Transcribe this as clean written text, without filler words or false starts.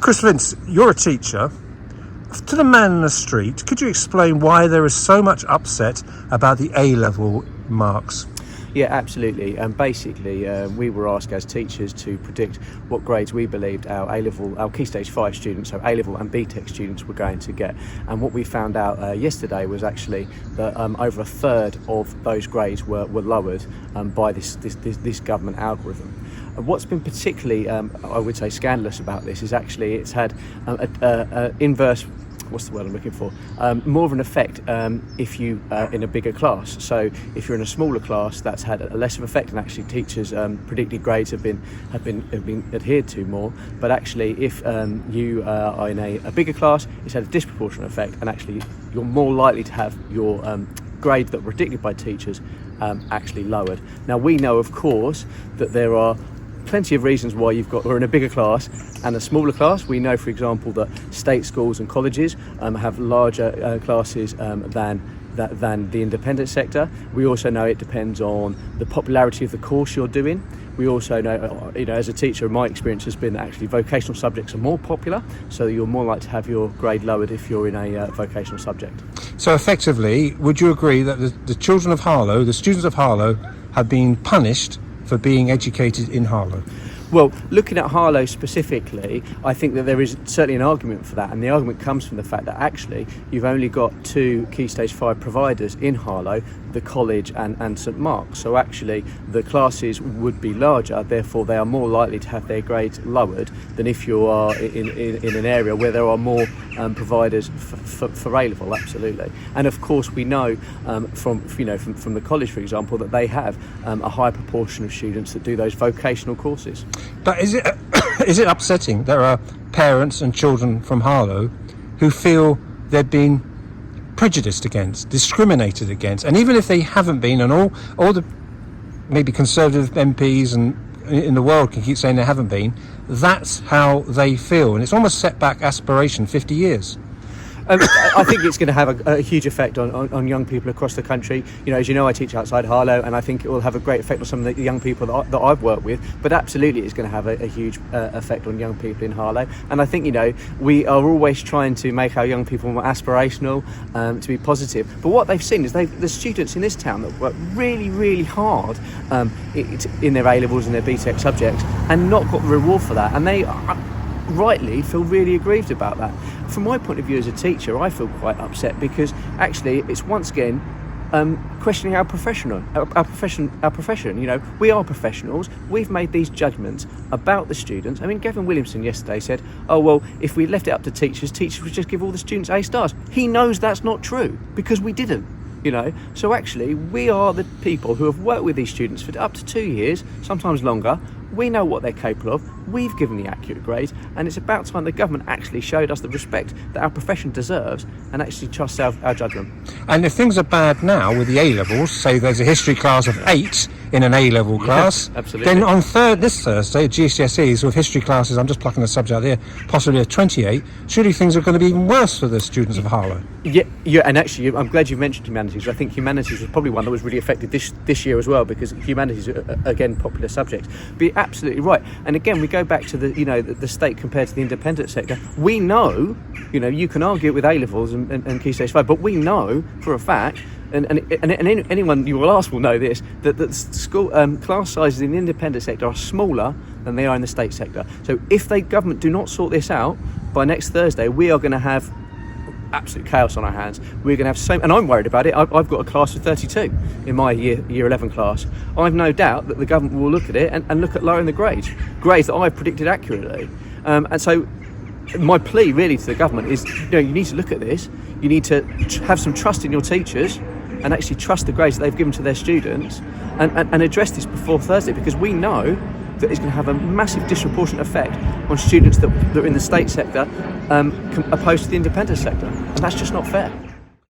Chris Vince, you're a teacher. To the man in the street, could you explain why there is so much upset about the A-level marks? Yeah, absolutely. Basically, we were asked as teachers to predict what grades we believed our A-level, our Key Stage 5 students, so A-level and BTEC students were going to get. And what we found out yesterday was actually that over a third of those grades were lowered by this government algorithm. What's been particularly, I would say, scandalous about this is actually it's had an inverse, what's the word I'm looking for? More of an effect if you in a bigger class. So if you're in a smaller class, that's had a less of effect, and actually teachers' predicted grades have been adhered to more. But actually, if you are in a bigger class, it's had a disproportionate effect, and actually you're more likely to have your grades that were predicted by teachers actually lowered. Now we know, of course, that there are plenty of reasons why we're in a bigger class and a smaller class. We know, for example, that state schools and colleges have larger classes than the independent sector. We also know it depends on the popularity of the course you're doing. We also know, as a teacher, my experience has been that actually vocational subjects are more popular, so you're more likely to have your grade lowered if you're in a vocational subject. So effectively, would you agree that the children of Harlow, the students of Harlow, have been punished for being educated in Harlow? Well, looking at Harlow specifically, I think that there is certainly an argument for that, and the argument comes from the fact that actually you've only got 2 Key Stage 5 providers in Harlow, the college and St Mark's. So actually the classes would be larger, therefore they are more likely to have their grades lowered than if you are in an area where there are more providers for A-level, absolutely. And of course we know from the college, for example, that they have a high proportion of students that do those vocational courses. But is it upsetting there are parents and children from Harlow who feel they've been prejudiced against, discriminated against, and even if they haven't been, and all the maybe Conservative MPs and in the world can keep saying they haven't been, that's how they feel, and it's almost set back aspiration 50 years. I think it's going to have a huge effect on young people across the country. As you know, I teach outside Harlow, and I think it will have a great effect on some of the young people that I've worked with. But absolutely, it's going to have a huge effect on young people in Harlow. And I think, we are always trying to make our young people more aspirational, to be positive. But what they've seen is the students in this town that work really, really hard in their A-levels and their BTEC subjects and not got the reward for that. And they rightly feel really aggrieved about that. From my point of view as a teacher, I feel quite upset because actually it's once again questioning our profession. We are professionals. We've made these judgments about the students. I mean, Gavin Williamson yesterday said, oh well, if we left it up to teachers would just give all the students A stars. He knows that's not true because we didn't. So actually we are the people who have worked with these students for up to 2 years, sometimes longer. We know what they're capable of. We've given the accurate grades, and it's about time the government actually showed us the respect that our profession deserves and actually trusts our judgment. And if things are bad now with the A-levels, say there's a history class of 8 in an A-level class, absolutely. Then on this Thursday, GCSEs with history classes, I'm just plucking a subject out there, possibly of 28, surely things are going to be even worse for the students of Harlow. Yeah, and actually, I'm glad you mentioned humanities. I think humanities was probably one that was really affected this year as well, because humanities are, again, popular subjects. But you're absolutely right. And again, we go back to the state compared to the independent sector. We know, you can argue it with A-levels and Key Stage 5, but we know for a fact, and anyone you will ask will know this, that the school class sizes in the independent sector are smaller than they are in the state sector. So if the government do not sort this out by next Thursday, we are going to have absolute chaos on our hands. We're going to have and I'm worried about it. I've got a class of 32 in my year 11 class. I've no doubt that the government will look at it and look at lowering the grades that I've predicted accurately. And so my plea really to the government is, you need to look at this. You need to have some trust in your teachers and actually trust the grades that they've given to their students and address this before Thursday, because we know that it's going to have a massive disproportionate effect on students that are in the state sector opposed to the independent sector, and that's just not fair.